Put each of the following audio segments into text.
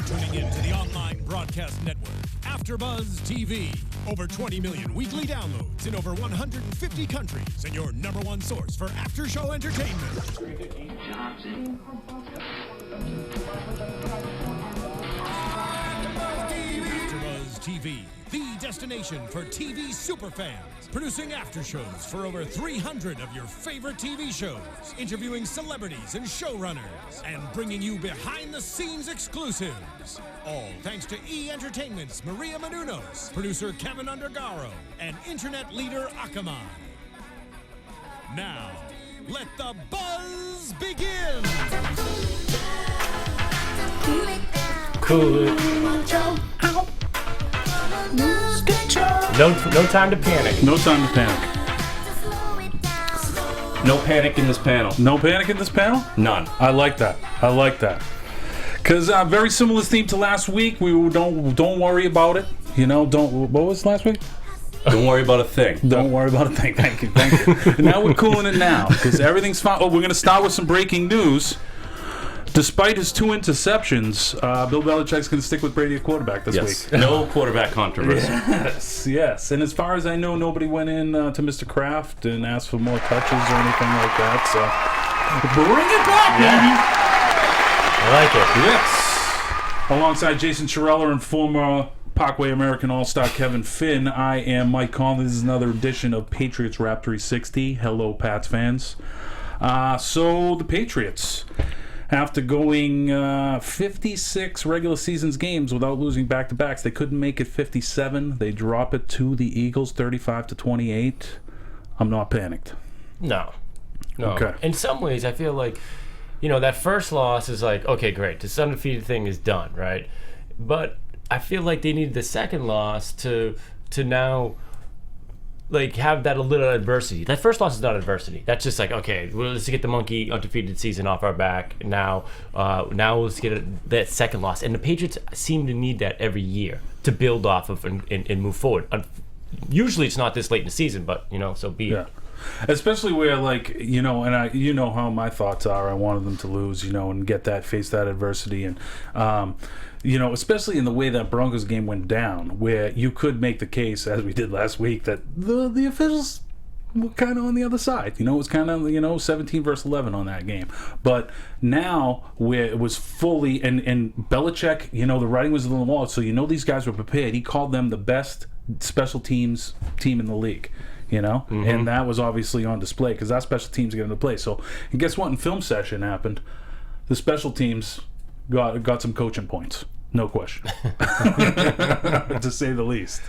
tuning in to the online broadcast network, AFTERBUZZ TV. Over 20 million weekly downloads in over 150 countries, and your number one source for after-show entertainment. AFTERBUZZ TV, the destination for TV superfans. Producing aftershows for over 300 of your favorite TV shows, interviewing celebrities and showrunners, and bringing you behind-the-scenes exclusives. All thanks to E! Entertainment's Maria Menounos, producer Kevin Undergaro, and internet leader Akamai. Now, let the buzz begin! Cool it. No time to panic. No time to panic. No panic in this panel. No panic in this panel? None. I like that. I like that. Because very similar theme to last week. We were, don't worry about it. You know, what was last week? Don't worry about a thing. Don't worry about a thing. Thank you. And now we're cooling it now because everything's fine. Oh, we're going to start with some breaking news. Despite his 2 interceptions, Bill Belichick's going to stick with Brady at quarterback this week. No quarterback controversy. Yes. And as far as I know, nobody went in to Mr. Kraft and asked for more touches or anything like that. So bring it back, baby. I like it. Yes. Alongside Jason Cherella and former Parkway American All-Star Kevin Finn, I am Mike Conley. This is another edition of Patriots Wrap 360. Hello, Pats fans. So the Patriots, after going 56 regular seasons games without losing back-to-backs, they couldn't make it 57. They drop it to the Eagles 35-28. I'm not panicked. No. Okay. In some ways, I feel like, that first loss is like, okay, great. This undefeated thing is done, right? But I feel like they needed the second loss to now, like, have that a little adversity. That first loss is not adversity. That's just like, okay, well, let's get the monkey undefeated season off our back. Now let's get that second loss. And the Patriots seem to need that every year to build off of and move forward. Usually it's not this late in the season, but, so be it. Especially where, like, and how my thoughts are. I wanted them to lose, and face that adversity. And, especially in the way that Broncos game went down, where you could make the case, as we did last week, that the officials were kind of on the other side. It was kind of, 17 versus 11 on that game. But now, where it was fully, and Belichick, the writing was on the wall, so these guys were prepared. He called them the best special teams team in the league. Mm-hmm. And that was obviously on display because our special teams get into play. So, and guess what? In film session happened, the special teams got some coaching points, no question, to say the least.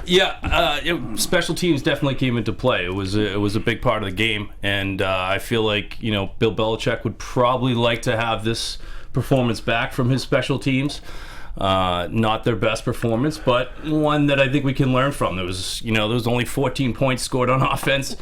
Yeah, special teams definitely came into play. It was a big part of the game, and I feel like Bill Belichick would probably like to have this performance back from his special teams. Not their best performance, but one that I think we can learn from. There was only 14 points scored on offense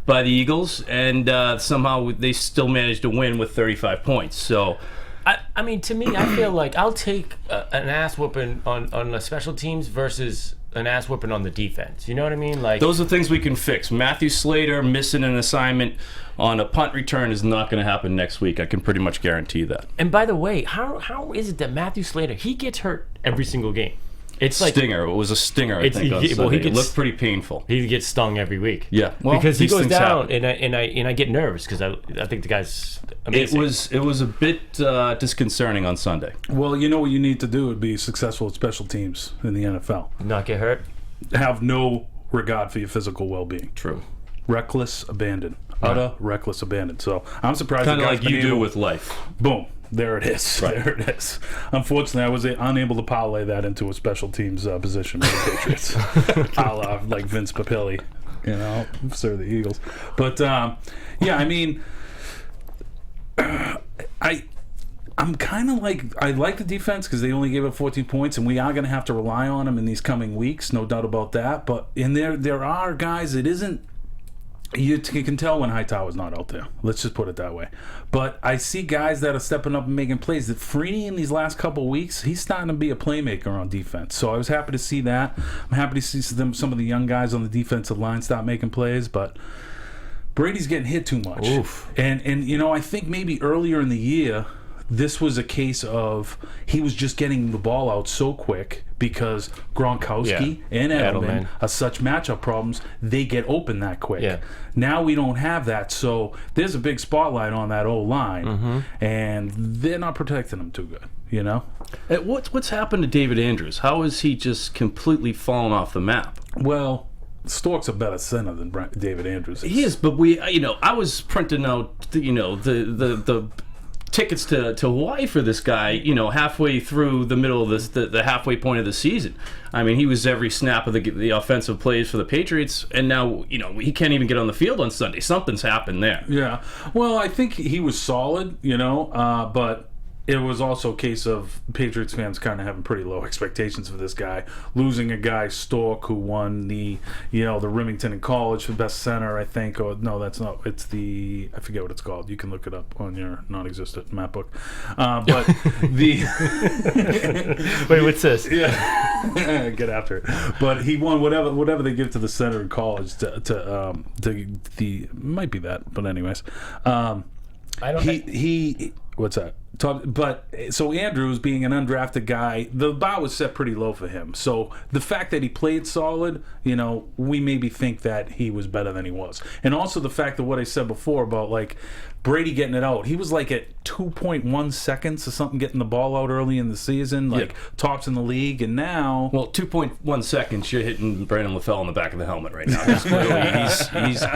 by the Eagles, and somehow they still managed to win with 35 points. So, I mean, to me, I feel like I'll take an ass whooping on the special teams versus an ass whooping on the defense. You know what I mean? Like, those are things we can fix. Matthew Slater missing an assignment on a punt return is not going to happen next week. I can pretty much guarantee that. And by the way, how is it that Matthew Slater, he gets hurt every single game? It's like stinger. It was a stinger, I think, on Sunday. It looked pretty painful. He gets stung every week. Yeah, well, because he goes down, and I get nervous because I think the guy's amazing. It was a bit disconcerting on Sunday. Well, what you need to do would be successful at special teams in the NFL. Not get hurt. Have no regard for your physical well-being. True. Reckless abandon. Utter reckless abandon. So I'm surprised. Kind of like you do with life. Boom. There it is. Right. There it is. Unfortunately, I was unable to parlay that into a special teams position for the Patriots. A la like Vince Papilli, sir the Eagles. But, I mean, I'm kind of like, I like the defense because they only gave up 14 points, and we are going to have to rely on them in these coming weeks, no doubt about that. But there are guys, it isn't, you can tell when Hightower's not out there. Let's just put it that way. But I see guys that are stepping up and making plays. That Freeney in these last couple of weeks, he's starting to be a playmaker on defense. So I was happy to see that. I'm happy to see some of the young guys on the defensive line start making plays. But Brady's getting hit too much. Oof. And I think maybe earlier in the year this was a case of he was just getting the ball out so quick because Gronkowski and Edelman are such matchup problems. They get open that quick. Yeah. Now we don't have that, so there's a big spotlight on that O-line, and they're not protecting him too good, you know? What's happened to David Andrews? How has he just completely fallen off the map? Well, Stork's a better center than David Andrews is. He is, but I was printing out, the tickets to Hawaii for this guy, halfway through the middle of this, the halfway point of the season. I mean, he was every snap of the offensive plays for the Patriots, and now, he can't even get on the field on Sunday. Something's happened there. Yeah. Well, I think he was solid, but it was also a case of Patriots fans kind of having pretty low expectations for this guy. Losing a guy, Stork, who won the Remington in college for best center, I think. Or no, that's not. It's I forget what it's called. You can look it up on your non-existent map book. But the wait, what's this? Yeah, get after it. But he won whatever they give to the center in college. Might be that, but anyways, I don't. He what's that? But so Andrews being an undrafted guy, the bar was set pretty low for him. So the fact that he played solid, we maybe think that he was better than he was. And also the fact that what I said before about like Brady getting it out, he was like at 2.1 seconds or something getting the ball out early in the season, tops in the league. And now, 2.1 seconds, you're hitting Brandon LaFell in the back of the helmet right now.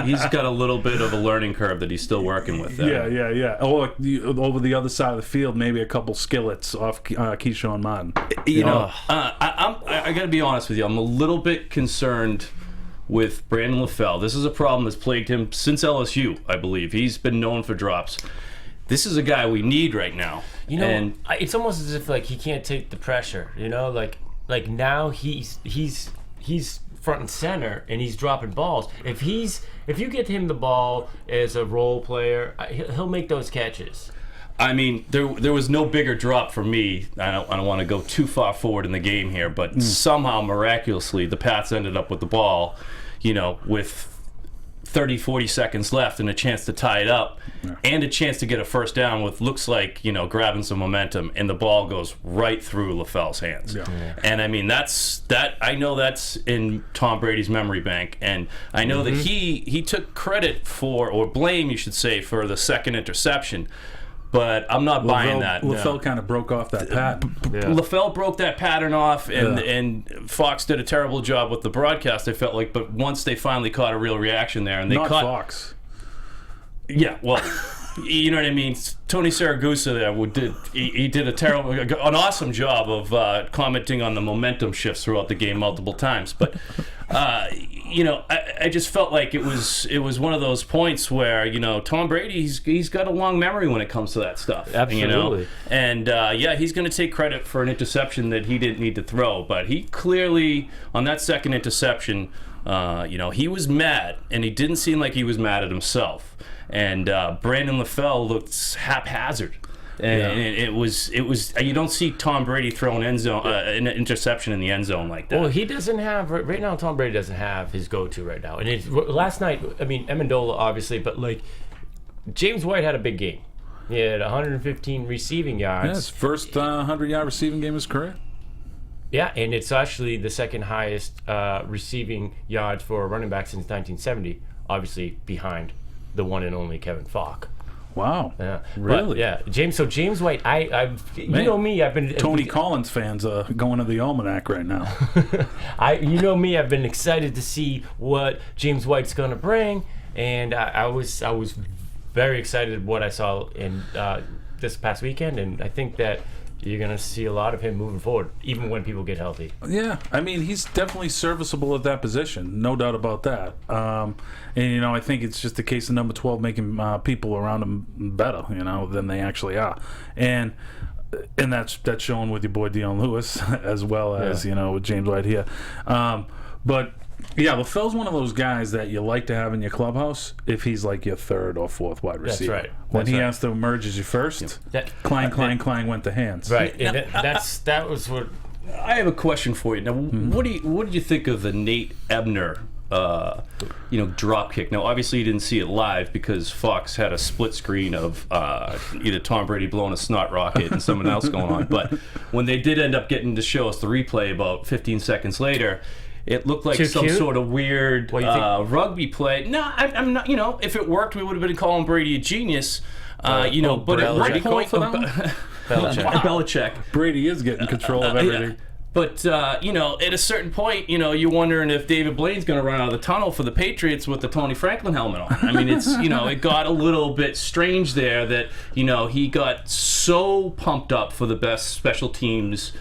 He's got a little bit of a learning curve that he's still working with there. Yeah. Or over the other side of the field, maybe a couple skillets off Keyshawn Martin. I got to be honest with you. I'm a little bit concerned with Brandon LaFell. This is a problem that's plagued him since LSU, I believe. He's been known for drops. This is a guy we need right now. It's almost as if like he can't take the pressure. Like now he's front and center and he's dropping balls. If you get him the ball as a role player, he'll make those catches. I mean, there was no bigger drop for me. I don't want to go too far forward in the game here, but somehow, miraculously, the Pats ended up with the ball, with 30, 40 seconds left and a chance to tie it up and a chance to get a first down with looks like, grabbing some momentum, and the ball goes right through LaFell's hands. Yeah. And I mean, I know that's in Tom Brady's memory bank, and I know that he took credit for, or blame, you should say, for the second interception. But I'm not buying that. LaFell kind of broke off that pattern. LaFell broke that pattern off, and Fox did a terrible job with the broadcast, I felt like. But once they finally caught a real reaction there, and they caught Fox. Yeah, well, you know what I mean. Tony Saragusa there he did an awesome job of commenting on the momentum shifts throughout the game multiple times. But I just felt like it was one of those points where Tom Brady he's got a long memory when it comes to that stuff. Absolutely. And he's going to take credit for an interception that he didn't need to throw, but he clearly on that second interception, he was mad, and he didn't seem like he was mad at himself. And Brandon LaFell looked haphazard. And it was. You don't see Tom Brady throw an interception in the end zone like that. Well, he doesn't have right now. Tom Brady doesn't have his go-to right now. And last night, I mean, Amendola obviously, but like James White had a big game. He had 115 receiving yards. Yeah, his first 100-yard receiving game of his career. Yeah, and it's actually the second highest receiving yards for a running back since 1970. Obviously behind the one and only Kevin Falk. Wow. Yeah. Really? But, James White, you know me, I've been Tony Collins fans going to the almanac right now. You know me, I've been excited to see what James White's going to bring, and I was very excited what I saw in this past weekend, and I think that you're going to see a lot of him moving forward, even when people get healthy. Yeah, I mean, he's definitely serviceable at that position, no doubt about that. And, I think it's just a case of number 12 making people around him better, than they actually are. And that's shown with your boy Dion Lewis, as well as, with James White here. But, yeah, LaFell's one of those guys that you like to have in your clubhouse if he's like your third or fourth wide receiver. That's right. When he has to emerge as your first, Klein went to hands. Right. And that was what... I have a question for you. Now, what did you think of the Nate Ebner drop kick. Now, obviously, you didn't see it live because Fox had a split screen of either Tom Brady blowing a snot rocket and someone else going on. But when they did end up getting to show us the replay about 15 seconds later, it looked like some sort of weird rugby play. No, I'm not. If it worked, we would have been calling Brady a genius. But at one point, Belichick. Brady is getting control of everything. But, at a certain point, you're wondering if David Blaine's going to run out of the tunnel for the Patriots with the Tony Franklin helmet on. I mean, it's, it got a little bit strange there that, he got so pumped up for the best special teams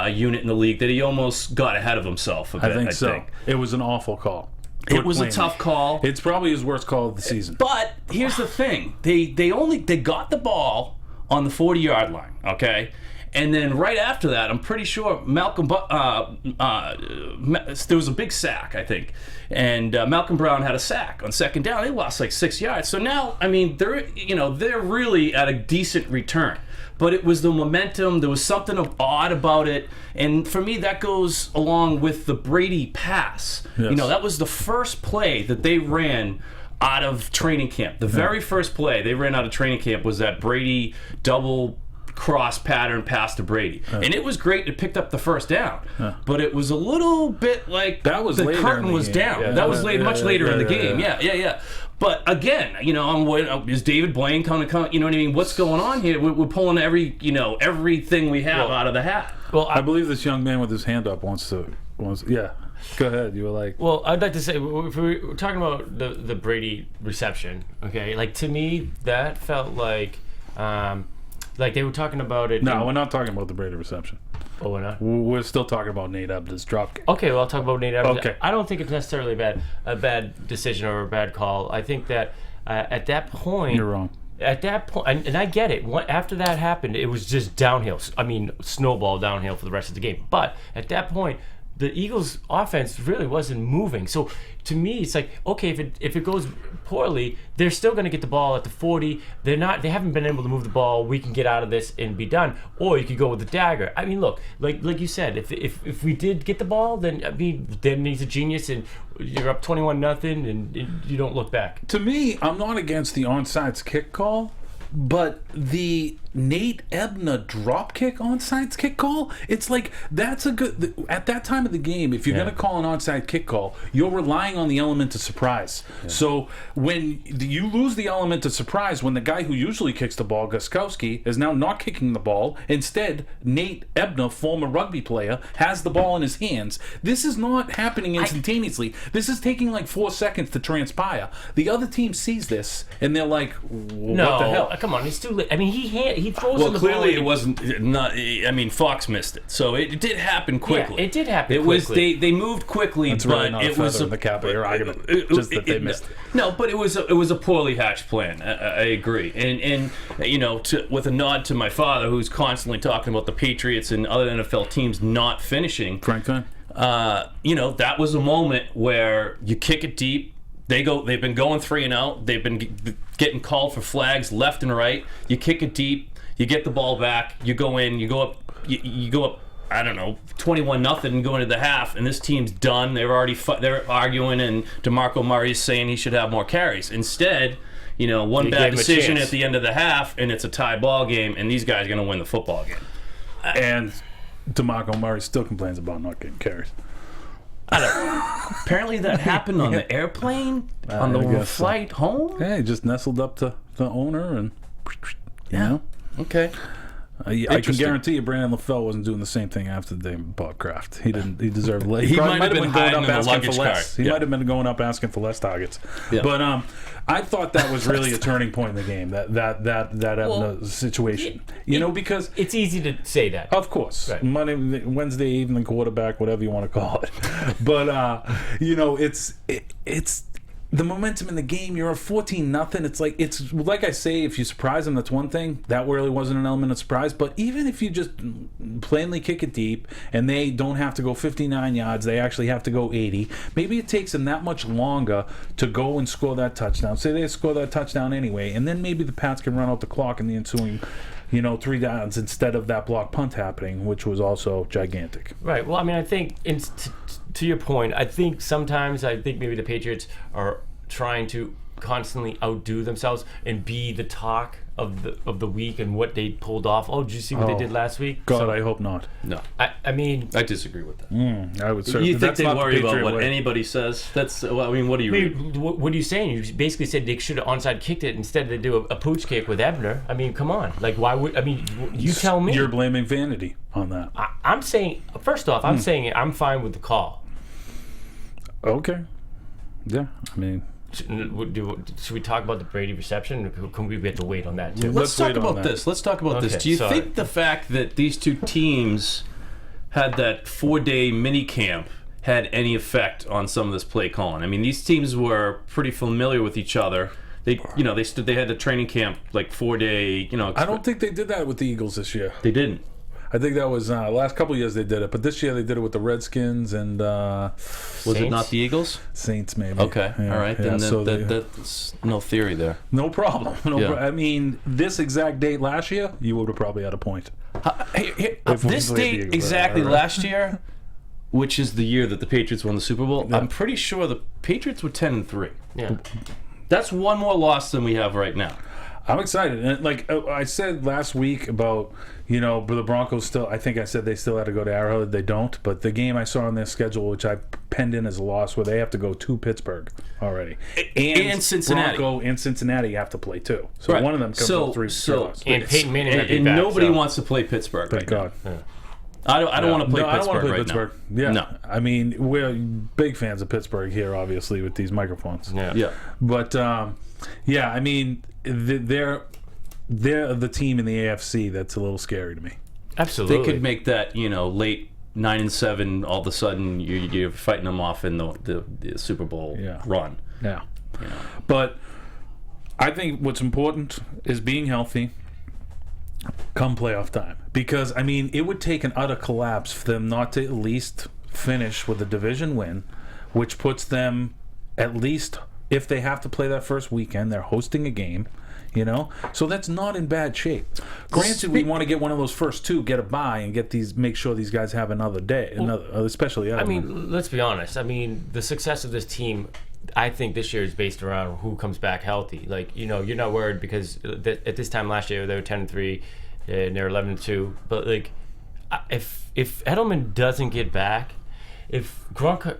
unit in the league that he almost got ahead of himself a bit, I think. It was an awful call. It was a tough call. It's probably his worst call of the season. But here's the thing. They got the ball on the 40-yard line, okay? And then right after that, I'm pretty sure there was a big sack, I think, and Malcolm Brown had a sack on second down. They lost like 6 yards. So now, I mean, they're really at a decent return. But it was the momentum. There was something odd about it, and for me, that goes along with the Brady pass. Yes. That was the first play that they ran out of training camp. The very first play they ran out of training camp was that Brady double cross pattern pass to Brady, and it was great. It picked up the first down, but it was a little bit like that was the curtain was down. Yeah, that was much later in the game. Yeah. But again, I'm waiting. Is David Blaine coming? You know what I mean? What's going on here? We're pulling everything we have out of the hat. Well, I believe this young man with his hand up wants. Yeah. Go ahead. You were like. Well, I'd like to say, if we're talking about the Brady reception, okay? Like, to me, that felt like they were talking about it. No, we're not talking about the Brady reception. Oh, we're not? We're still talking about Nate Ebner's drop kick. Okay, well, I'll talk about Nate Ebner. Okay. I don't think it's necessarily a bad decision or a bad call. I think that at that point... You're wrong. At that point, and I get it. After that happened, it was just downhill. I mean, snowball downhill for the rest of the game. But at that point, the Eagles' offense really wasn't moving. So to me, it's like, okay, if it goes poorly, they're still going to get the ball at the 40. They haven't been able to move the ball. We can get out of this and be done. Or you could go with the dagger. I mean, look, like you said, if we did get the ball, then he's a genius, and you're up 21-0, and you don't look back. To me, I'm not against the onside kick call, but the Nate Ebner drop kick onside kick call, it's like that's a good. At that time of the game, if you're going to call an onside kick call, you're relying on the element of surprise. Yeah. So when you lose the element of surprise, when the guy who usually kicks the ball, Gostkowski, is now not kicking the ball, instead Nate Ebner, former rugby player, has the ball in his hands. This is not happening instantaneously. This is taking like 4 seconds to transpire. The other team sees this and they're like, "What the hell?" Come on, it's too late. I mean, he throws in the clearly ball. it wasn't. Not. I mean, Fox missed it, so it did happen quickly. Yeah, it did happen. It quickly. was they moved quickly, That's but really not it was in the cap of your argument. Just that they missed it. No, but it was a poorly hatched plan. I agree, and with a nod to my father, who's constantly talking about the Patriots and other NFL teams not finishing. Franklin. That was a moment where you kick it deep. They've been going 3-0. They've been getting called for flags left and right. You kick it deep. You get the ball back. You go in. You go up. You go up. I don't know, 21-0, and go into the half. And this team's done. They're arguing, and DeMarco Murray's saying he should have more carries. Instead, one bad decision at the end of the half, and it's a tie ball game. And these guys are going to win the football game. And DeMarco Murray still complains about not getting carries. Apparently that happened on the airplane on the flight home. Yeah, he just nestled up to the owner and you know. Okay. I can guarantee you Brandon LaFell wasn't doing the same thing after the day with Bob Kraft. He didn't. He deserved less. He might have been hiding in the luggage cart. He might have been going up asking for less targets. Yeah. But I thought that was really a turning point in the game. That situation. Because it's easy to say that. Of course, right. Monday, Wednesday evening quarterback, whatever you want to call it. But it's. The momentum in the game, you're up 14-0. It's like I say, if you surprise them, that's one thing. That really wasn't an element of surprise. But even if you just plainly kick it deep and they don't have to go 59 yards, they actually have to go 80. Maybe it takes them that much longer to go and score that touchdown. Say they score that touchdown anyway, and then maybe the Pats can run out the clock in the ensuing 3 downs instead of that block punt happening, which was also gigantic. Right. Well, I mean, I think to your point, I think sometimes maybe the Patriots are trying to constantly outdo themselves and be the talk of the week and what they pulled off. Oh, did you see what they did last week? God, I hope not. No. I mean, I disagree with that. I would certainly. You think they worry about Patriot what way. anybody says? That's, well, I mean, what do you read? what are you saying? You basically said they should have onside kicked it instead they do a pooch kick with Ebner. I mean, come on. Like, why would, I mean, you tell me. You're blaming vanity on that. I'm saying, first off, I'm saying I'm fine with the call. Okay. Yeah, I mean. Should we talk about the Brady reception? Can we have to wait on that too? Let's talk about that. this. Let's talk about this. Do you think the fact that these two teams had that 4-day mini camp had any effect on some of this play calling? I mean, these teams were pretty familiar with each other. They had the training camp like 4-day. I don't think they did that with the Eagles this year. They didn't. I think that was last couple of years they did it, but this year they did it with the Redskins and was it not the Eagles? Saints, maybe. Okay, Yeah, all right. yeah, Then so that's no theory there. no problem. I mean, this exact date last year, you would have probably had a point. If we This played the date Eagles, exactly all right. last year, which is the year that the Patriots won the Super Bowl. Yeah. I'm pretty sure the Patriots were 10-3. Yeah. That's one more loss than we have right now. I'm excited. And like I said last week about, but the Broncos still, I think I said they still had to go to Arrowhead. They don't. But the game I saw on their schedule, which I penned in as a loss, where they have to go to Pittsburgh already. And Cincinnati. Bronco and Cincinnati have to play too. So Right. one of them comes with three losses. And Peyton Manning might be and back, nobody so. wants to play Pittsburgh Thank right God. now. I don't want to play No, I don't Pittsburgh want to play right Pittsburgh. now. Yeah. No. I mean, we're big fans of Pittsburgh here, obviously, with these microphones. Yeah. But, I mean, they're the team in the AFC that's a little scary to me. Absolutely. They could make that, late 9-7. All of a sudden, you're fighting them off in the Super Bowl run. Yeah. But I think what's important is being healthy come playoff time. Because, I mean, it would take an utter collapse for them not to at least finish with a division win, which puts them at least, if they have to play that first weekend, they're hosting a game. So that's not in bad shape. Granted, we want to get one of those first two, get a bye, and make sure these guys have another day, especially. I mean, let's be honest. I mean, the success of this team, I think this year is based around who comes back healthy. Like, you're not worried because at this time last year they were 10-3 and they're 11-2. But like, if Edelman doesn't get back, if Gronk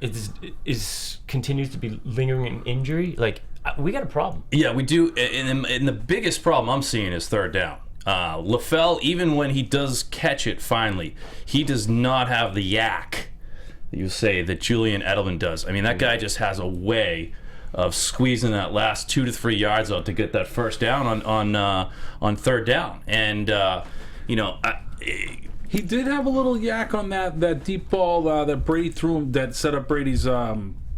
continues to be lingering in injury, like. We got a problem. Yeah, we do. And the biggest problem I'm seeing is third down. LaFell, even when he does catch it finally, he does not have the yak, you say, that Julian Edelman does. I mean, that guy just has a way of squeezing that last 2 to 3 yards out to get that first down on third down. And, he did have a little yak on that deep ball that Brady threw him that set up Brady's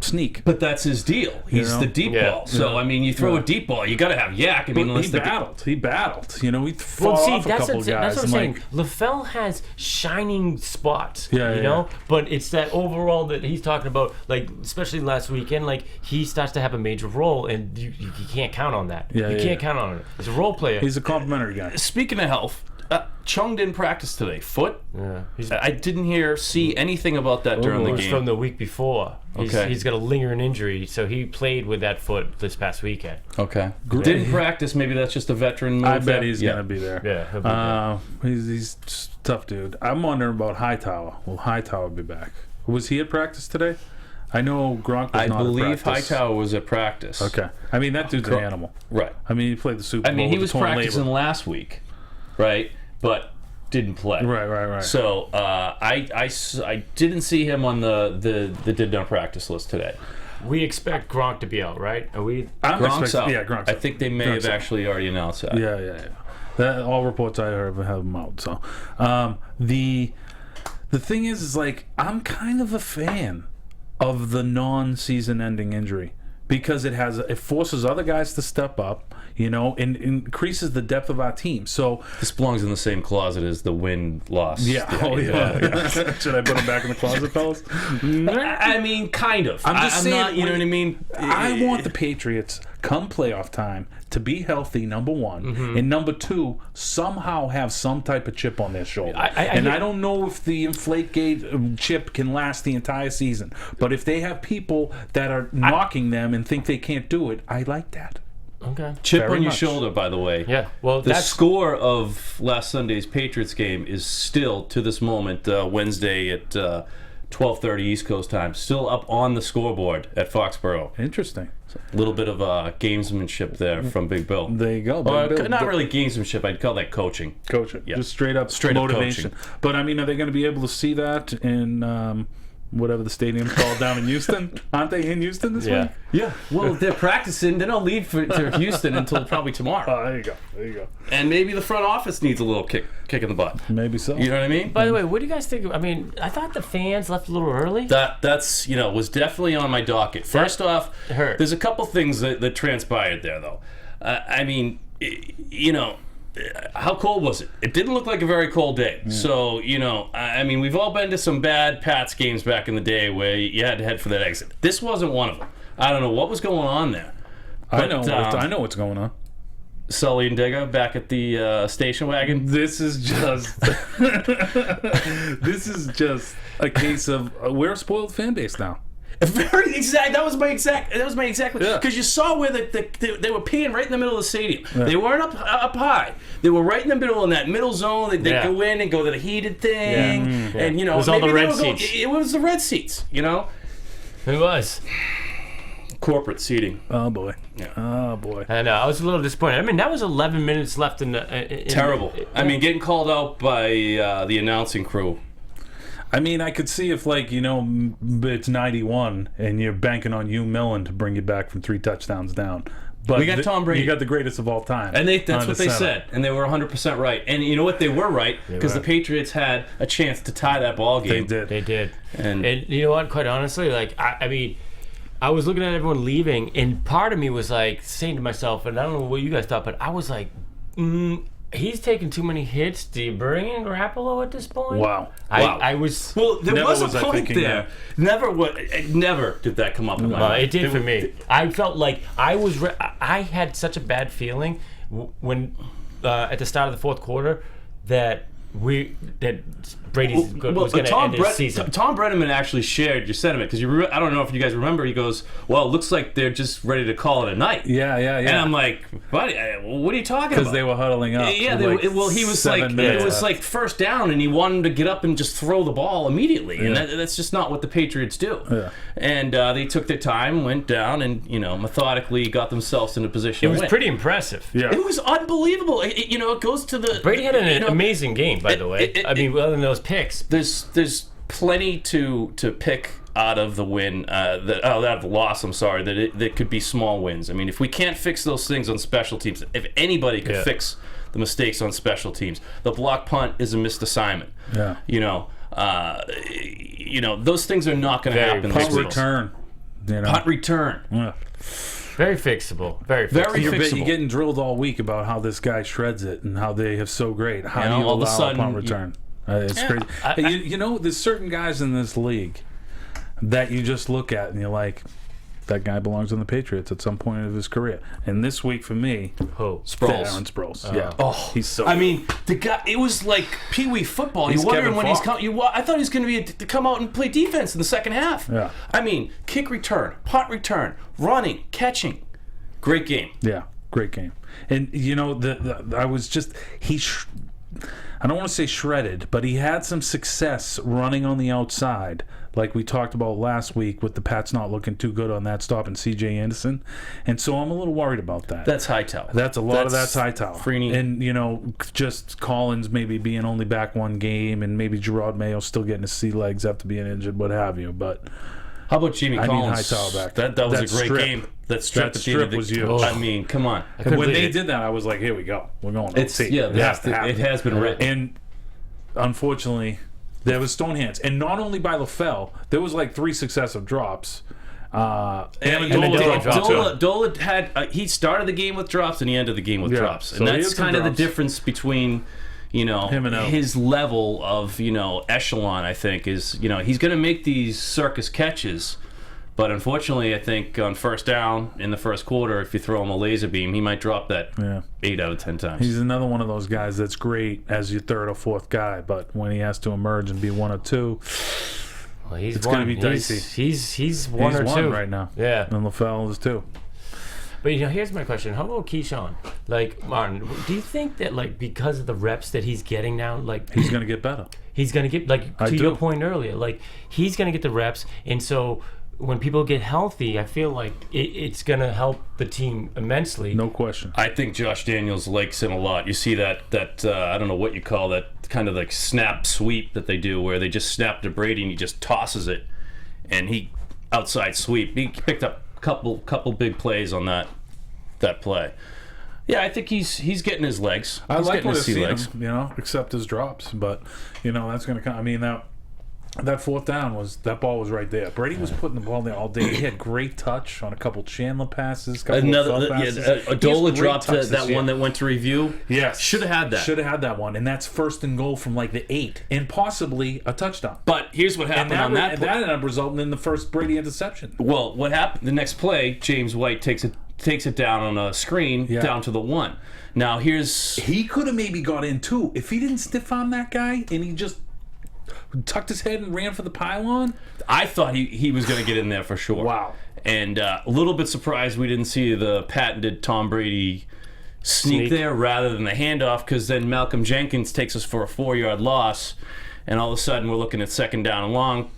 sneak. But that's his deal. He's the deep ball. So, I mean, you throw a deep ball, you got to have yak. I mean, he battled. He fought off a couple guys. That's what I'm saying. LaFell has shining spots, you know? But it's that overall that he's talking about, like, especially last weekend, like, he starts to have a major role, and you can't count on that. You can't count on it. He's a role player. He's a complimentary guy. Speaking of health, Chung didn't practice today. Foot? Yeah. I didn't see anything about that during the game. From the week before. He's got a lingering injury, so he played with that foot this past weekend. Okay. Didn't practice. Maybe that's just a veteran move. I bet he's going to be there. Yeah, he'll be there. He's just a tough dude. I'm wondering about Hightower. Will Hightower be back? Was he at practice today? I know Gronk was not at practice. I believe Hightower was at practice. Okay. I mean, that dude's an animal. Right. I mean, he played the Super Bowl. I mean, he was practicing last week, right? But didn't play. Right. So I didn't see him on the did not practice list today. We expect Gronk to be out, right? Are we? Gronk's out. Yeah, Gronk's out. I think they may have actually already announced that. Yeah. All reports I heard have him out. So the thing is like I'm kind of a fan of the non-season ending injury because it forces other guys to step up. and increases the depth of our team. So This belongs in the same closet as the win-loss. yeah, should I put them back in the closet, fellas? I mean, kind of. I'm just saying, not, you know what I mean? I want the Patriots, come playoff time, to be healthy, number one, and number two, somehow have some type of chip on their shoulder. I don't know if the Inflategate chip can last the entire season, but if they have people that are knocking them and think they can't do it, I like that. Okay. Chip Very on your much. shoulder, by the way. Yeah. Well, The score of last Sunday's Patriots game is still, to this moment, Wednesday at 12:30 East Coast time, still up on the scoreboard at Foxborough. Interesting. A little bit of gamesmanship there from Big Bill. There you go. Or, Big Bill. not really gamesmanship. I'd call that coaching. Coaching. Yeah. Just straight up motivation. coaching. But I mean, are they going to be able to see that in whatever the stadium's called down in Houston? Aren't they in Houston this week? Yeah. Well, they're practicing. They don't leave to Houston until probably tomorrow. Oh, there you go. There you go. And maybe the front office needs a little kick in the butt. Maybe so. You know what I mean? By the way, what do you guys think? I mean, I thought the fans left a little early. That's was definitely on my docket. First off, hurt. there's a couple things that transpired there, though. I mean, how cold was it? It didn't look like a very cold day. So, I mean, we've all been to some bad Pats games back in the day where you had to head for that exit. This wasn't one of them. I don't know what was going on there. I know what's going on. Sully and Digga back at the station wagon. This is just a case of we're a spoiled fan base now. Very exact. That was my exact. Yeah. Because you saw where they were peeing right in the middle of the stadium. Yeah. They weren't up high. They were right in the middle in that middle zone. They go in and go to the heated thing, and it was all the red seats. It was the red seats. It was corporate seating. Oh boy. Yeah. Oh boy. And I was a little disappointed. I mean, that was 11 minutes left in the. Terrible. I mean, getting called out by the announcing crew. I mean, I could see if, it's 91 and you're banking on Hugh Millen to bring you back from 3 touchdowns down. But we got Tom Brady. You got the greatest of all time. And that's what they said. And they were 100% right. And you know what? They were right because the Patriots had a chance to tie that ball game. They did. And you know what? Quite honestly, I mean, I was looking at everyone leaving, and part of me was saying to myself, and I don't know what you guys thought, but I was like, he's taking too many hits. Do you bring in Garoppolo at this point? Wow. I was. Well, there Never was was a I point thinking there. Never did that come up in my mind. It did for me. I felt like I had such a bad feeling when at the start of the fourth quarter that Brady was going to end his season. Tom Brenneman actually shared your sentiment because I don't know if you guys remember. He goes, "Well, it looks like they're just ready to call it a night." Yeah. And I'm like, "Buddy, what are you talking about?" Because they were huddling up. Yeah, he was it was like first down, and he wanted to get up and just throw the ball immediately, and that's just not what the Patriots do. Yeah. And they took their time, went down, and methodically got themselves in a position. It was pretty impressive. Yeah. It was unbelievable. It goes to the Brady had an amazing game, by the way. Other than those picks, there's plenty to pick out of the win, out of the loss. I'm sorry that could be small wins. I mean, if we can't fix those things on special teams, if anybody could fix the mistakes on special teams, the block punt is a missed assignment. Yeah. Those things are not going to happen. Punt return. Punt return. Yeah. very fixable. Very fixable. You're getting drilled all week about how this guy shreds it and how they have so great. How do you all of a allow sudden, a punt return? It's crazy. There's certain guys in this league that you just look at and you're like, that guy belongs on the Patriots at some point of his career. And this week for me, Sproles. Aaron Sproles. Yeah. Oh, he's so. I mean, the guy. It was like Pee Wee football. He's You're wondering Kevin when he's Falk. coming. I thought he was going to be to come out and play defense in the second half. Yeah. I mean, kick return, punt return, running, catching. Great game. Yeah, great game. And I was just I don't want to say shredded, but he had some success running on the outside, like we talked about last week with the Pats not looking too good on that stop and C.J. Anderson. And so I'm a little worried about that. That's Hightower. That's a lot of that's Hightower. Freeney. And, just Collins maybe being only back one game and maybe Gerard Mayo still getting his sea legs after being injured, what have you. But how about Jimmy Collins? I need Hightower back. That was a great game. That strip was huge. I mean, come on. When they did that, I was like, here we go. We're going. It has been written. And unfortunately, there was stone hands. And not only by LaFell, there was like 3 successive drops. Dola had he started the game with drops and he ended the game with drops, and so that's kind of the difference between him and his level of echelon. I think is he's going to make these circus catches, but unfortunately, I think on first down in the first quarter, if you throw him a laser beam, he might drop that 8 out of 10 times. He's another one of those guys that's great as your third or fourth guy, but when he has to emerge and be one or two. Well, it's going to be dicey. He's one or two right now. Yeah, and LaFell is two. But here's my question: how about Keyshawn? Like, Martin, do you think that because of the reps that he's getting now, he's going to get better? He's going to get to your point earlier, he's going to get the reps, and so when people get healthy, I feel like it's going to help the team immensely. No question. I think Josh Daniels likes him a lot. You see that I don't know what you call that kind of snap sweep that they do where they just snap to Brady and he just tosses it and he outside sweep. He picked up a couple big plays on that play. Yeah, I think he's getting his legs. I He's like getting what his I've sea seen legs. him, except his drops. But that's going to come. I mean, that fourth down that ball was right there. Brady was putting the ball there all day. He had great touch on a couple Chandler passes, Adola dropped that one that went to review. Yes, should have had that. Should have had that one, and that's first and goal from the 8, and possibly a touchdown. But here's what happened on that play. That ended up resulting in the first Brady interception. Well, what happened? The next play, James White takes it down on a screen down to the 1. Now he could have maybe got in too if he didn't stiff arm that guy and he just tucked his head and ran for the pylon. I thought he was going to get in there for sure. Wow. And a little bit surprised we didn't see the patented Tom Brady sneak there rather than the handoff, because then Malcolm Jenkins takes us for a 4-yard loss, and all of a sudden we're looking at second down and long.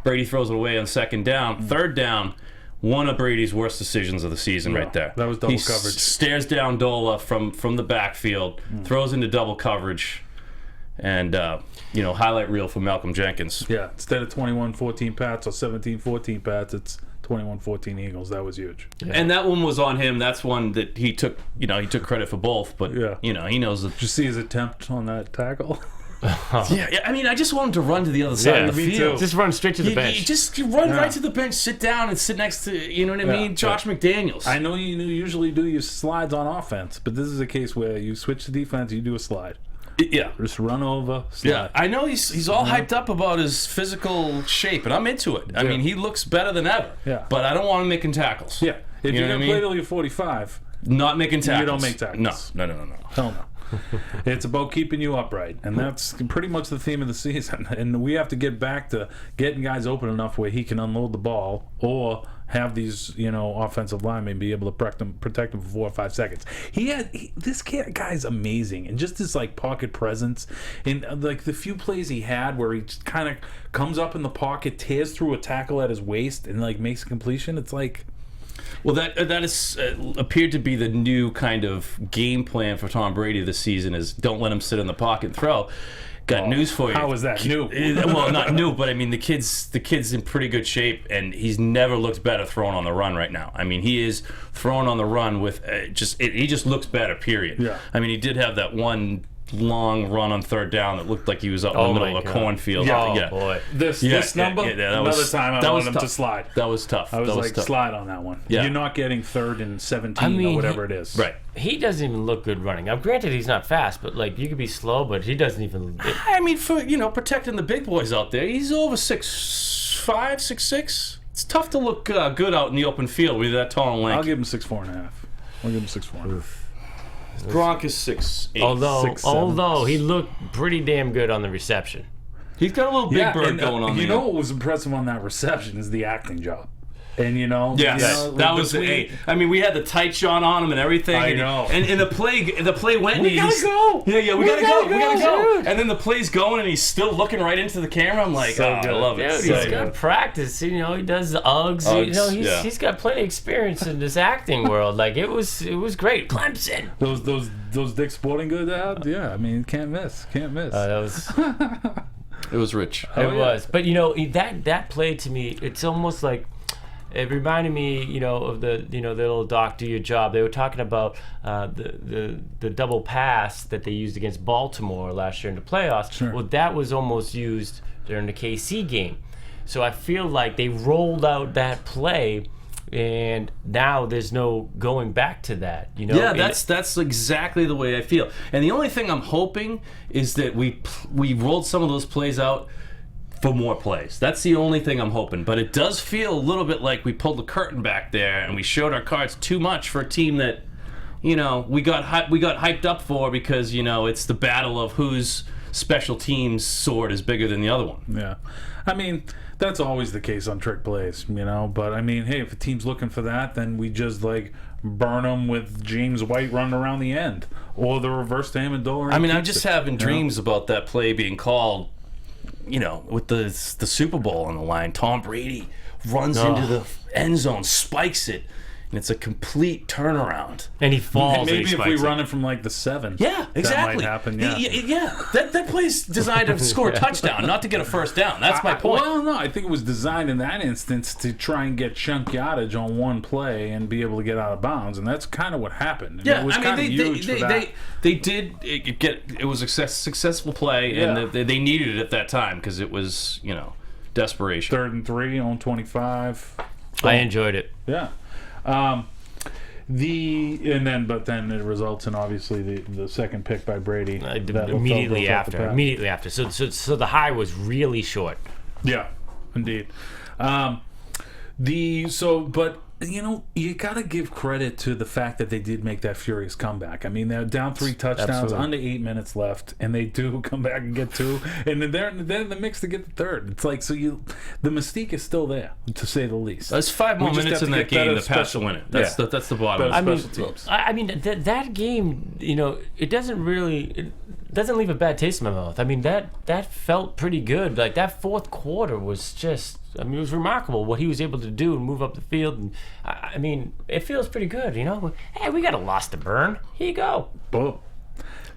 Brady throws it away on second down. Third down, one of Brady's worst decisions of the season right there. That was double coverage. Stares down Dola from the backfield, throws into double coverage, and highlight reel for Malcolm Jenkins. Yeah, instead of 21-14 Pats or 17-14 Pats, it's 21-14 Eagles. That was huge. Yeah. And that one was on him. That's one that he took credit for both, but he knows that. Did you see his attempt on that tackle? Yeah, I mean, I just want him to run to the other side of the field. Too. Just run straight to the bench. You run right to the bench, sit down, and sit next to, Josh McDaniels. I know you usually do your slides on offense, but this is a case where you switch to defense, you do a slide. Yeah. Just run over, slide. Yeah, I know he's all hyped up about his physical shape, and I'm into it. I mean, he looks better than ever. Yeah. But I don't want him making tackles. Yeah. If you're going to play till you're 45, not making tackles. You don't make tackles. No. Hell no. It's about keeping you upright, and that's pretty much the theme of the season. And we have to get back to getting guys open enough where he can unload the ball or have these, offensive linemen be able to protect him for 4 or 5 seconds. This guy's amazing, and just his pocket presence, and the few plays he had where he just kind of comes up in the pocket, tears through a tackle at his waist, and makes a completion. It's well, that is appeared to be the new kind of game plan for Tom Brady this season, is don't let him sit in the pocket and throw. Got news for you. How is that new? Well, not new, but I mean the kid's in pretty good shape, and he's never looked better throwing on the run right now. I mean, he is throwing on the run with he just looks better. Period. Yeah. I mean, he did have that one long run on third down that looked like he was out in the middle of a cornfield. Boy. This number, another time I wanted him to slide. That was tough. I was tough. slide on that one. Yeah. You're not getting 3rd and 17 or whatever it is. Right. He doesn't even look good running. Now, granted, he's not fast, but you could be slow, but he doesn't even. I mean, for protecting the big boys out there, he's over 6'5", 6'6". It's tough to look good out in the open field with that tall and lanky. I'll give him 6'4.5". I'll give him 6'4.5". Gronk is 6'8". Although he looked pretty damn good on the reception. He's got a little big bird going on there. You know what was impressive on that reception is the acting job. And that was I mean, we had the tight shot on him and everything. I know. And the play went. We gotta go. Yeah, we gotta go. And then the play's going, and he's still looking right into the camera. I'm like, I love it. Dude, he's got practice. He does the Uggs. He's got plenty of experience in this acting world. It was great. Clemson. Those Dick's Sporting Goods ads. Yeah, I mean, can't miss. That was. It was rich. It was, but that play to me, it's almost like. It reminded me, of the little Doc Do Your Job. They were talking about the double pass that they used against Baltimore last year in the playoffs. Sure. Well, that was almost used during the KC game. So I feel like they rolled out that play, and now there's no going back to that. You know? Yeah, that's exactly the way I feel. And the only thing I'm hoping is that we rolled some of those plays out for more plays. That's the only thing I'm hoping. But it does feel a little bit like we pulled the curtain back there and we showed our cards too much for a team that, you know, we got hyped up for because, you know, it's the battle of whose special teams sword is bigger than the other one. Yeah. I mean, that's always the case on trick plays, you know. But, I mean, hey, if a team's looking for that, then we just, like, burn them with James White running around the end. Or the reverse to Amendola. I mean, I'm just having dreams about that play being called, you know, with the Super Bowl on the line. Tom Brady runs into the end zone, spikes it, and it's a complete turnaround. And he falls. Maybe if we it. run it from like the 7. Yeah, exactly. That might happen, yeah. Yeah. That play's designed to score a touchdown, not to get a first down. That's my point. Well, no, I think it was designed in that instance to try and get chunk yardage on one play and be able to get out of bounds, and that's kind of what happened. Yeah, it was kind of huge for that. They did get it was a successful play, and they needed it at that time because it was, you know, desperation. 3rd and 3 on 25. I enjoyed it. Yeah. But then it results in obviously the second pick by Brady Immediately after. So the high was really short. Yeah, indeed. But you know, you got to give credit to the fact that they did make that furious comeback. I mean, they're down 3 touchdowns, Absolutely. under 8 minutes left, and they do come back and get 2, and then they're in the mix to get the 3rd. It's like, the mystique is still there, to say the least. There's 5 more minutes in that game to pass to win it. That's the bottom line. I mean, that game, you know, it doesn't leave a bad taste in my mouth. I mean, that felt pretty good. Like, that fourth quarter was just, I mean, it was remarkable what he was able to do and move up the field. And I mean, it feels pretty good, you know. Hey, we got a loss to burn. Here you go. Boom.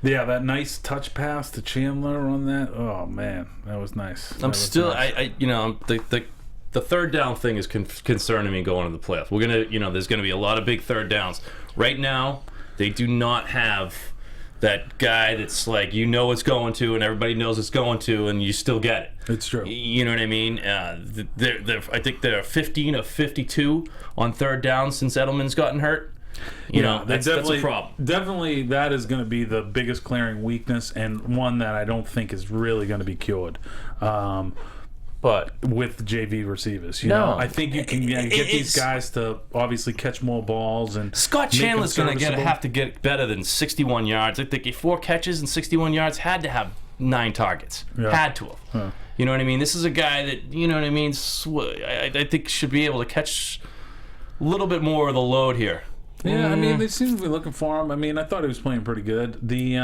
Yeah, that nice touch pass to Chandler on that. Oh man, that was nice. You know, the third down thing is concerning me going into the playoffs. We're gonna, you know, there's gonna be a lot of big third downs. Right now, they do not have that guy that's like, you know it's going to, and everybody knows it's going to, and you still get it. It's true. You know what I mean? I think they're 15 of 52 on third down since Edelman's gotten hurt. You know, that's a problem. Definitely, that is going to be the biggest glaring weakness, and one that I don't think is really going to be cured. But with JV receivers, you know, I think you can get these guys to obviously catch more balls. And Scott Chandler's going to have to get better than 61 yards. I think 4 catches and 61 yards, had to have 9 targets. Yeah. Had to have. Yeah. You know what I mean? This is a guy that, you know what I mean, I think should be able to catch a little bit more of the load here. Yeah, I mean, they seem to be looking for him. I mean, I thought he was playing pretty good. The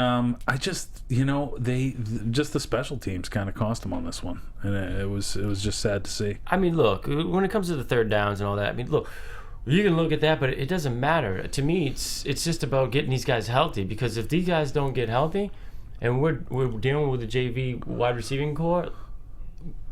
special teams kind of cost him on this one, and it was just sad to see. I mean, look, when it comes to the third downs and all that, I mean, look, you can look at that, but it doesn't matter. To me, it's just about getting these guys healthy, because if these guys don't get healthy, and we're dealing with the JV wide receiving core,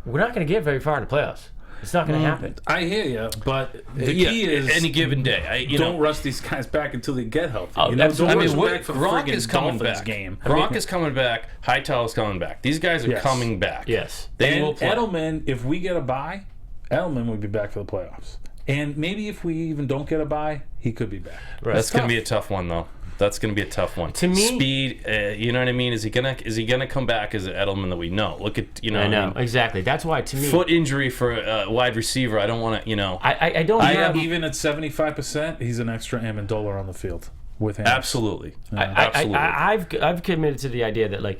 we're not going to get very far in the playoffs. It's not going to happen. I hear you, but the key is any given day. Don't rush these guys back until they get healthy. Oh, you know, absolutely. don't rush them back for Gronk is coming Dolphins back. Game. Gronk is coming back. Hightower's coming back. These guys are coming back. Yes. They and will play. Edelman, if we get a bye, Edelman would be back for the playoffs. And maybe if we even don't get a bye, he could be back. Right. That's going to be a tough one, though. That's going to be a tough one. To me, speed. You know what I mean? Is he gonna come back as an Edelman that we know? Look at, you know. I know exactly. That's why, to me, foot injury for a wide receiver. I don't want to. You know. I don't have even at 75%, he's an extra Amendola on the field with him. Absolutely. Absolutely. I've committed to the idea that, like,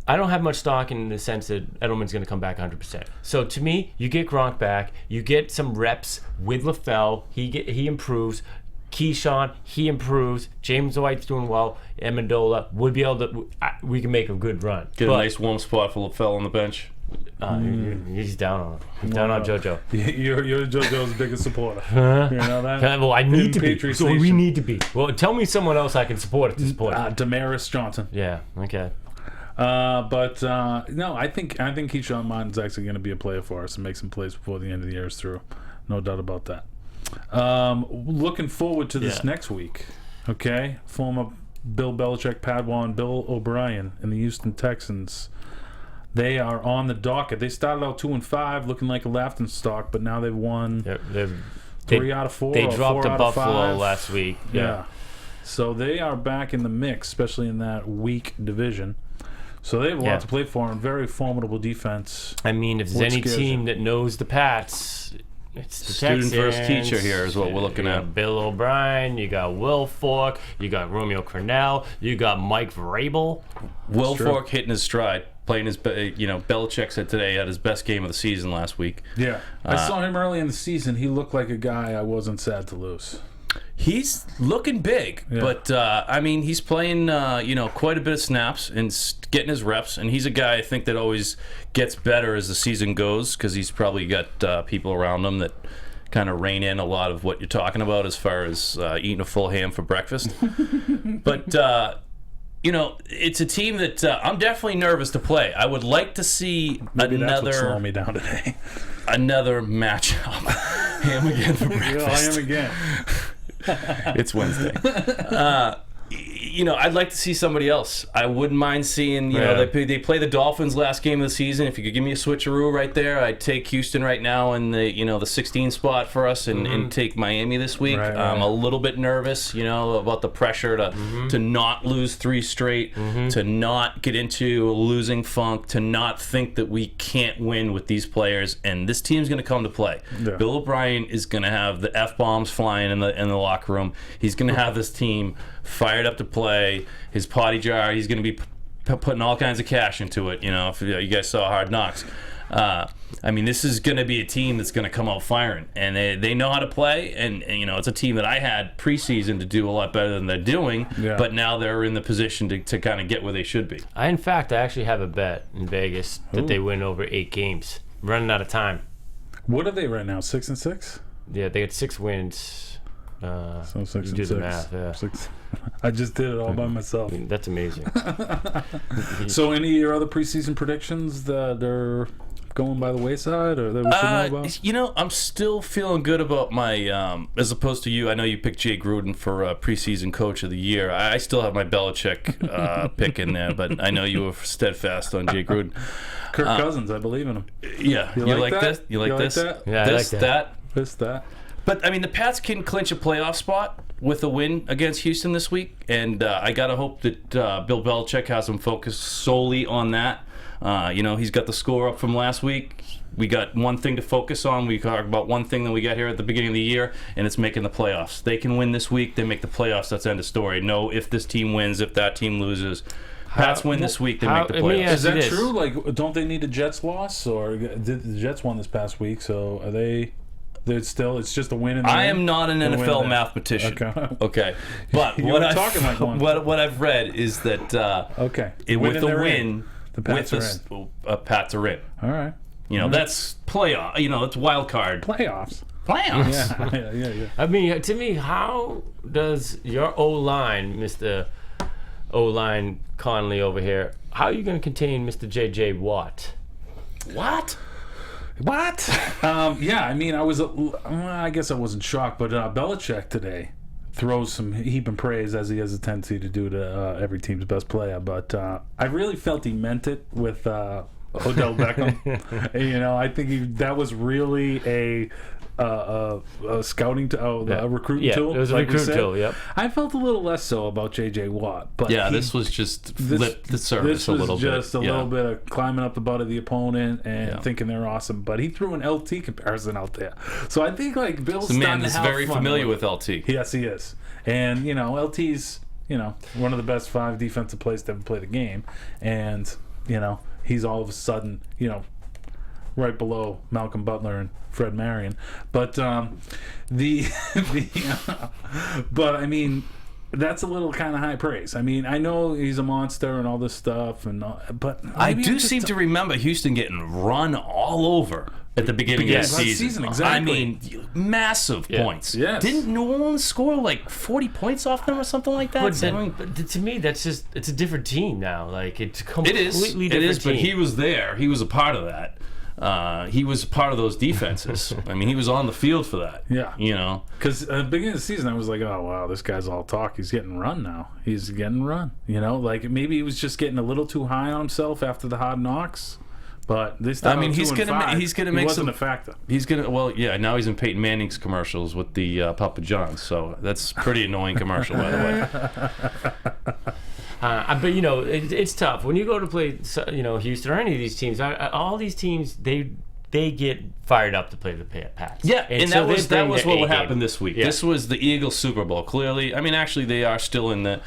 I don't have much stock in the sense that Edelman's going to come back 100%. So to me, you get Gronk back, you get some reps with LaFell. He improves. Keyshawn, he improves. James White's doing well. Amendola would be able to. We can make a good run. Get a nice warm spot for LaFell on the bench. He's down on him. He's down on JoJo. You're JoJo's biggest supporter. You know that? Well, I need to be. Patriots So we Nation. need to be. Well, tell me someone else I can support at this point. Damaris Johnson. Yeah. Okay. No, I think Keyshawn Martin's actually going to be a player for us and make some plays before the end of the year is through. No doubt about that. Looking forward to this next week. Okay, former Bill Belichick Padawan Bill O'Brien and the Houston Texans. They are on the docket. They started out 2-5, looking like a laughing stock, but now they've won 3 out of 4. They or dropped 4 to out of Buffalo 5. last week. Yeah. So they are back in the mix, especially in that weak division. So they have a lot to play for, and very formidable defense. I mean, if there's any team that knows the Pats, it's the Student Texans. versus teacher here is what we're looking at. Bill O'Brien, you got Will Fork, you got Romeo Cornell, you got Mike Vrabel. Will Fork hitting his stride, playing his, Belichick said today he had his best game of the season last week. Yeah. I saw him early in the season. He looked like a guy I wasn't sad to lose. He's looking big, but I mean, he's playing quite a bit of snaps and getting his reps, and he's a guy I think that always gets better as the season goes because he's probably got people around him that kind of rein in a lot of what you're talking about as far as eating a full ham for breakfast. But it's a team that I'm definitely nervous to play. I would like to see Maybe that's what's slowing me down today. Another matchup. Ham again for breakfast. Ham again. It's Wednesday. I'd like to see somebody else. I wouldn't mind seeing, they play the Dolphins last game of the season. If you could give me a switcheroo right there, I'd take Houston right now in the 16 spot for us and take Miami this week. Right. I'm a little bit nervous, about the pressure to not lose 3 straight, to not get into a losing funk, to not think that we can't win with these players. And this team's going to come to play. Yeah. Bill O'Brien is going to have the F-bombs flying in the locker room. He's going to have this team fired up to play. His potty jar, he's going to be putting all kinds of cash into it. If you guys saw Hard Knocks. This is going to be a team that's going to come out firing, and they know how to play. And it's a team that I had preseason to do a lot better than they're doing. Yeah. But now they're in the position to kind of get where they should be. I actually have a bet in Vegas that they win over 8 games. Running out of time. What are they right now? 6-6? Yeah, they got 6 wins. So 6 and 6. Do the math. Yeah. 6. I just did it all by myself. That's amazing. So, any of your other preseason predictions that are going by the wayside, or that we should know about? I'm still feeling good about my. As opposed to you, I know you picked Jay Gruden for preseason coach of the year. I still have my Belichick pick in there, but I know you were steadfast on Jay Gruden. Kirk Cousins, I believe in him. Yeah, you like this? You like this? That? Yeah, this, I like that. This, that. But the Pats can clinch a playoff spot with a win against Houston this week, and I gotta hope that Bill Belichick has them focused solely on that. He's got the score up from last week. We got one thing to focus on. We talk about one thing that we got here at the beginning of the year, and it's making the playoffs. They can win this week. They make the playoffs. That's the end of story. No, if this team wins, if that team loses. Pats win this week, they make the playoffs. Is that true? Like, don't they need a Jets loss? Or the Jets won this past week, so are they... it's just a win. I am not an NFL mathematician. Okay. But what I've read is that with the win, the Pats are in. Pats are in. All right. That's playoff. It's wild card. Playoffs. Yeah. To me, how does your O-line, Mr. O-line Conley over here, how are you going to contain Mr. J.J. Watt? What? I guess I wasn't shocked, but Belichick today throws some heap and praise, as he has a tendency to do to every team's best player. But I really felt he meant it with Odell Beckham. I think that was really a scouting tool, a recruiting tool. It was a recruiting tool. Yep. I felt a little less so about J.J. Watt, but this was just flip the surface a little bit. This was just a little bit of climbing up the butt of the opponent and thinking they're awesome. But he threw an LT comparison out there, so I think Bill's the man that's very familiar with LT. Yes, he is, and LT's one of the best 5 defensive players to ever play the game, and he's all of a sudden right below Malcolm Butler and Fred Marion, but that's a little kind of high praise. I know he's a monster and all this stuff, but I do seem to remember Houston getting run all over at the beginning of the season. Exactly. Massive points. Yes. Didn't New Orleans score like 40 points off them or something like that? But to me, it's a different team now. Like, it's completely different. It is, but he was there. He was a part of that. he was part of those defenses. I mean, he was on the field for that. Yeah. You know? Because at the beginning of the season, I was like, oh, wow, this guy's all talk. He's getting run now. He's getting run. You know, like maybe he was just getting a little too high on himself after the hard knocks. But this time, he's gonna make wasn't some a factor. Now he's in Peyton Manning's commercials with the Papa John's, so that's a pretty annoying commercial, by the way. But you know, it's tough when you go to play, you know, Houston or any of these teams. All these teams, they get fired up to play the Pats. Yeah, and so that was what would happen this week. Yeah. This was the Eagles Super Bowl. Clearly, I mean, actually, they are still in the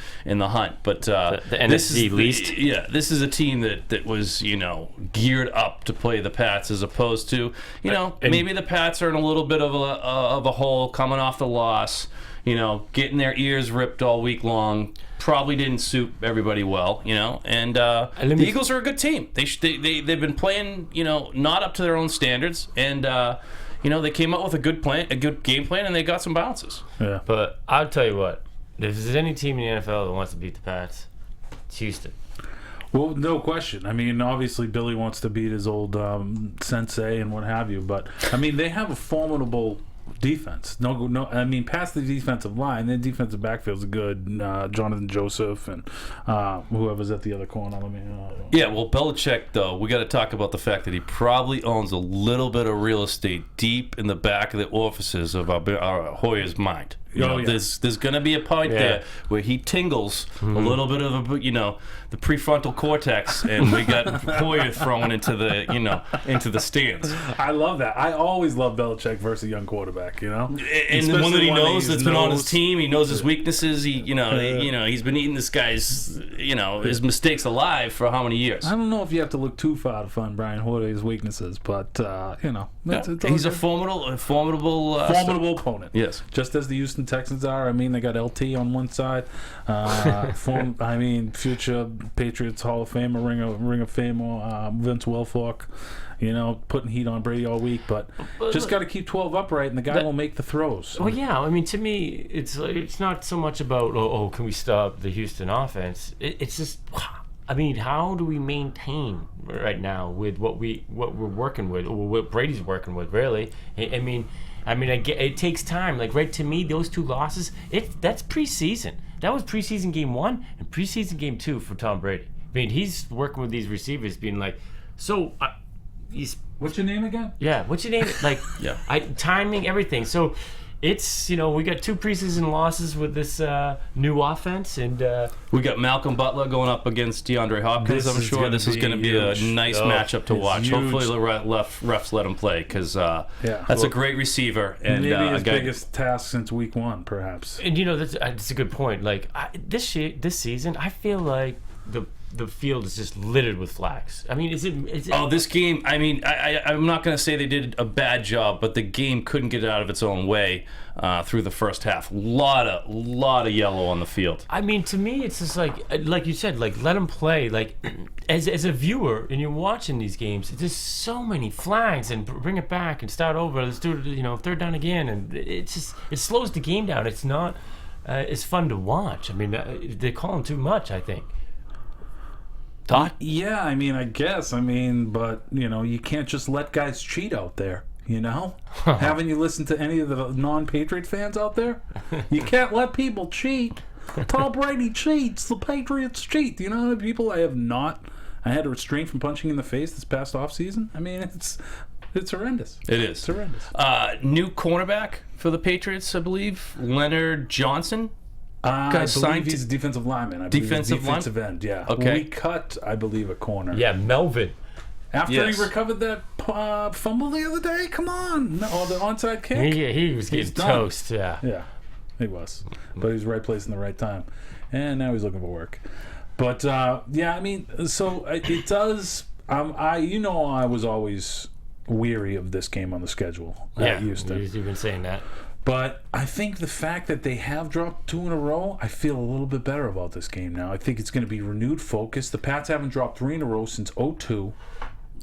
hunt, but the this NFC is least. this is a team that was, you know, geared up to play the Pats, as opposed to, you know, maybe the Pats are in a little bit of a hole coming off the loss. You know, getting their ears ripped all week long probably didn't suit everybody well, you know. And the Eagles are a good team. They've been playing, you know, not up to their own standards, and you know, they came up with a good game plan, and they got some bounces. Yeah. But I'll tell you what, if there's any team in the NFL that wants to beat the Pats, it's Houston. Well, no question. I mean, obviously, Billy wants to beat his old sensei and what have you, but I mean, they have a formidable defense. No. I mean, past the defensive line, their defensive backfield's good. Jonathan Joseph and whoever's at the other corner. Yeah, well, Belichick, though, we got to talk about the fact that he probably owns a little bit of real estate deep in the back of the orifices of our Hoyer's mind. You know, there's going to be a point there where he tingles a little bit of the prefrontal cortex, and we got Hoyer thrown into the stands. I love that. I always love Belichick versus a young quarterback. You know, and the one that he knows that's been on his team, he knows his weaknesses. He's been eating this guy's his mistakes alive for how many years? I don't know if you have to look too far to find Brian Hoyer's weaknesses, but he's a formidable opponent. Yes, just as the Houston Texans are. I mean, they got LT on one side. Future Patriots Hall of Famer, Ring of Famer, Vince Wilfork. You know, putting heat on Brady all week, but just got to keep 12 upright, and the guy will make the throws. Well, yeah. I mean, to me, it's not so much about can we stop the Houston offense? It's just, I mean, how do we maintain right now with what we're working with, or what Brady's working with? Really, I mean, it takes time. Like, right, to me, those two losses, that's preseason. That was preseason game 1 and preseason game 2 for Tom Brady. I mean, he's working with these receivers, being like, what's your name again? Yeah, what's your name? Like, timing, everything. So it's, we got 2 preseason losses with this new offense, and we got Malcolm Butler going up against DeAndre Hopkins. I'm sure this is going to be a nice matchup to watch. Huge. Hopefully the refs let him play, because that's a great receiver, and maybe his biggest task since week 1, perhaps. And that's a good point. Like, this season, I feel like the field is just littered with flags. I mean, is it this game, I mean, I'm not going to say they did a bad job, but the game couldn't get out of its own way through the first half. Lot of yellow on the field. I mean, to me, it's just like you said, like, let them play. Like, as a viewer, and you're watching these games, there's so many flags, and bring it back and start over. Let's do it, third down again, and it slows the game down. It's not as fun to watch. I mean, they're calling too much, I think. Thought? Yeah, I mean, I guess. I mean, but, you can't just let guys cheat out there, Haven't you listened to any of the non-Patriot fans out there? You can't let people cheat. Tom Brady cheats. The Patriots cheat. You know how many people I had to restrain from punching in the face this past offseason? I mean, it's horrendous. It is. It's horrendous. New cornerback for the Patriots, I believe, Leonard Johnson. I believe he's a defensive lineman. Defensive end, yeah. Okay. We cut, I believe, a corner. Yeah, Melvin. After he recovered that fumble the other day? Come on. No, the onside kick? He was getting toast, yeah. Yeah, he was. But he was right place in the right time. And now he's looking for work. But, I mean, so it does... I was always weary of this game on the schedule at Houston. You've been saying that. But I think the fact that they have dropped 2 in a row, I feel a little bit better about this game now. I think it's going to be renewed focus. The Pats haven't dropped 3 in a row since 2002.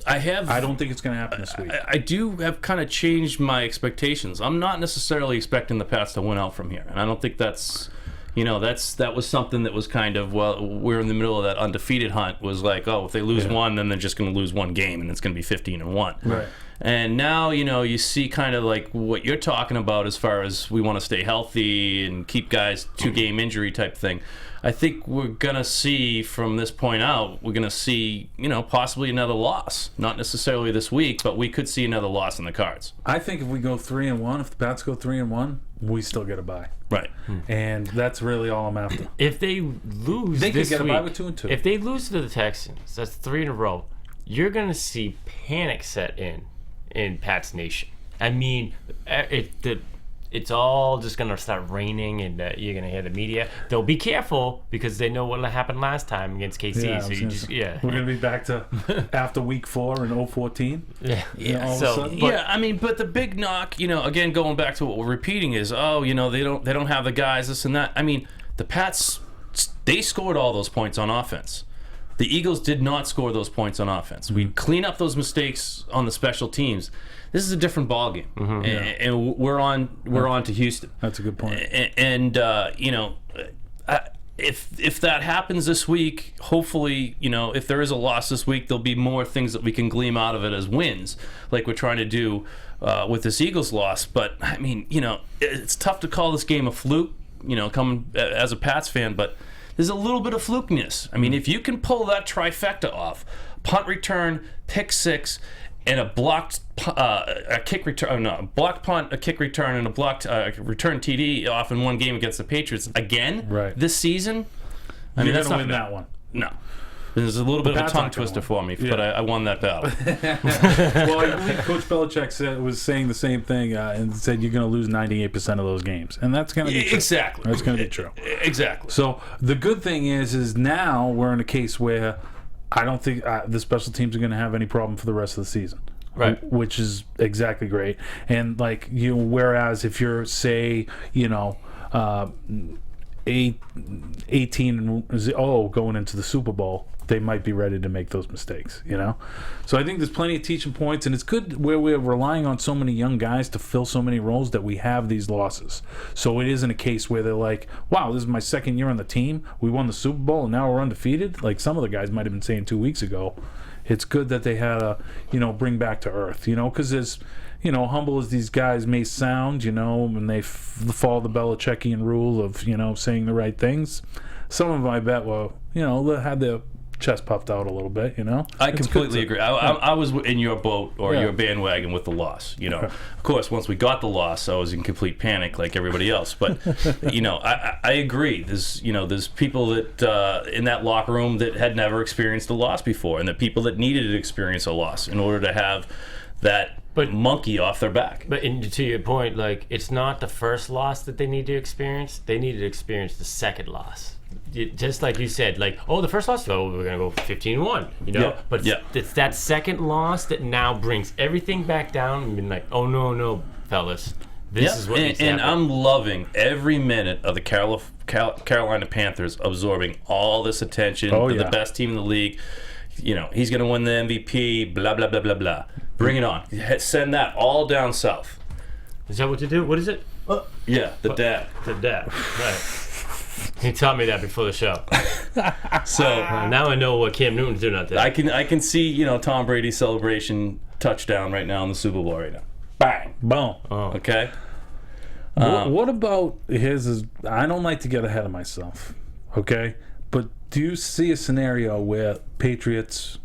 I don't think it's going to happen this week. I do have kind of changed my expectations. I'm not necessarily expecting the Pats to win out from here, and I don't think that's You know, that was something that was kind of, well, we're in the middle of that undefeated hunt. Was like, oh, if they lose one, then they're just going to lose one game, and it's going to be 15-1. Right. And now, you know, you see kind of like what you're talking about as far as we want to stay healthy and keep guys 2-game injury type thing. I think we're going to see from this point out, we're going to see, you know, possibly another loss. Not necessarily this week, but we could see another loss in the cards. I think if we go 3-1, if the Pats go 3-1, we still get a bye. Right. And that's really all I'm after. If they lose They could this get a week, bye with 2-2. if they lose to the Texans, that's 3 in a row. You're going to see panic set in Pats Nation. I mean, it's all just going to start raining, and you're going to hear the media. They'll be careful because they know what happened last time against KC. We're going to be back to after week 4 in 014. Yeah. All of a sudden. Yeah, I mean, but the big knock, you know, again, going back to what we're repeating is, oh, you know, they don't have the guys, this and that. I mean, the Pats, they scored all those points on offense. The Eagles did not score those points on offense. We clean up those mistakes on the special teams. This is a different ballgame, and we're on to Houston. That's a good point. And you know, if that happens this week, hopefully, you know, if there is a loss this week, there'll be more things that we can glean out of it as wins, like we're trying to do with this Eagles loss. But I mean, you know, it's tough to call this game a fluke, you know, coming as a Pats fan, but there's a little bit of flukiness. I mean, if you can pull that trifecta off, punt return, pick 6, and a blocked a kick return, no, blocked punt, a kick return, and a blocked return TD off in one game against the Patriots again this season. I mean, that's not win that one. No. There's a little bit of a tongue twister for me, but I won that battle. Well, I believe Coach Belichick was saying the same thing and said you're going to lose 98% of those games. And that's going to be true. Exactly. That's going to be true. Exactly. So the good thing is now we're in a case where I don't think the special teams are going to have any problem for the rest of the season. Right. Which is exactly great. And, like, you know, whereas if you're, say, you know, 18 going into the Super Bowl, they might be ready to make those mistakes, you know? So I think there's plenty of teaching points, and it's good where we're relying on so many young guys to fill so many roles that we have these losses. So it isn't a case where they're like, wow, this is my second year on the team. We won the Super Bowl, and now we're undefeated. Like some of the guys might have been saying 2 weeks ago. It's good that they had a, you know, bring back to earth, you know, because as, you know, humble as these guys may sound, you know, and they follow the Belichickian rule of, you know, saying the right things, some of them I bet were, you know, they had their chest puffed out a little bit, you know. I completely agree. I was in your boat or your bandwagon with the loss, you know. Of course, once we got the loss, I was in complete panic like everybody else. But you know, I agree. There's people that in that locker room that had never experienced a loss before, and the people that needed to experience a loss in order to have that monkey off their back. But to your point, like, it's not the first loss that they need to experience. They need to experience the second loss. Just like you said, like, oh, the first loss, oh, we're going to go 15-1, you know? Yeah. But it's that second loss that now brings everything back down and being like, oh, no, fellas. This is what needs to happen. And I'm loving every minute of the Carolina Panthers absorbing all this attention. The best team in the league. You know, he's going to win the MVP, blah, blah, blah, blah, blah. Bring it on. Send that all down south. Is that what you do? What is it? Yeah, the dab. The dab, right. He taught me that before the show. So now I know what Cam Newton's doing out there. I can see, you know, Tom Brady's celebration touchdown right now in the Super Bowl right now. Bang, boom. Oh. Okay. What about his? I don't like to get ahead of myself. Okay, but do you see a scenario where Patriots,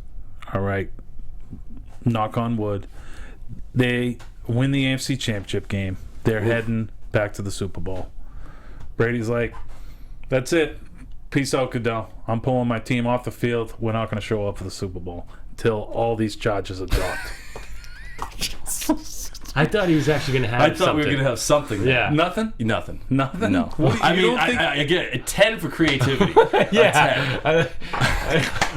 all right, knock on wood, they win the AFC Championship game. They're heading back to the Super Bowl. Brady's like, that's it. Peace out, Goodell. I'm pulling my team off the field. We're not going to show up for the Super Bowl until all these charges are dropped. I thought he was actually going to have something. I thought we were going to have something. Yeah. Nothing? Nothing. Nothing? No. What, I mean, I get a 10 for creativity. Yeah.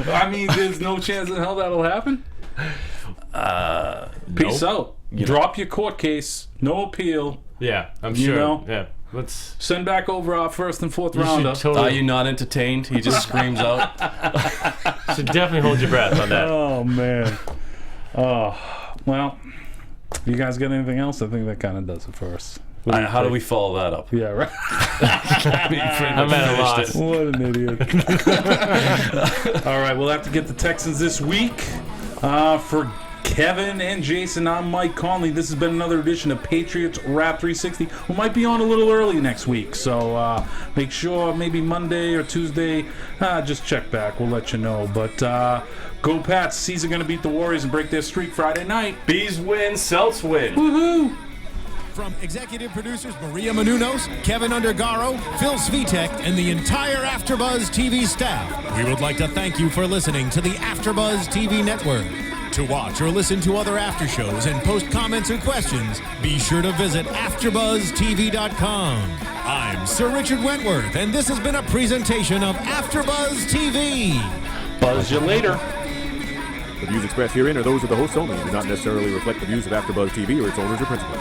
I mean, there's no chance in hell that'll happen? Peace out. Drop your court case. No appeal. Yeah, I'm You sure. know? Yeah. Let's send back over our first and fourth rounder. Are you not entertained? He just screams out. should definitely hold your breath on that. Oh, man. Oh, well, you guys got anything else? I think that kind of does it for us. How do we follow that up? Yeah, right. I'm at a loss. What an idiot. All right, we'll have to get the Texans this week. For Kevin and Jason, I'm Mike Conley. This has been another edition of Patriots Wrap 360. We might be on a little early next week, so make sure maybe Monday or Tuesday, just check back. We'll let you know. But go Pats. Season going to beat the Warriors and break their streak Friday night. Bees win, Celts win. Woohoo! From executive producers Maria Menounos, Kevin Undergaro, Phil Svitek, and the entire AfterBuzz TV staff, we would like to thank you for listening to the AfterBuzz TV network. To watch or listen to other after shows and post comments or questions, be sure to visit AfterBuzzTV.com. I'm Sir Richard Wentworth, and this has been a presentation of AfterBuzz TV. Buzz you later. The views expressed herein are those of the hosts only and do not necessarily reflect the views of AfterBuzz TV or its owners or principals.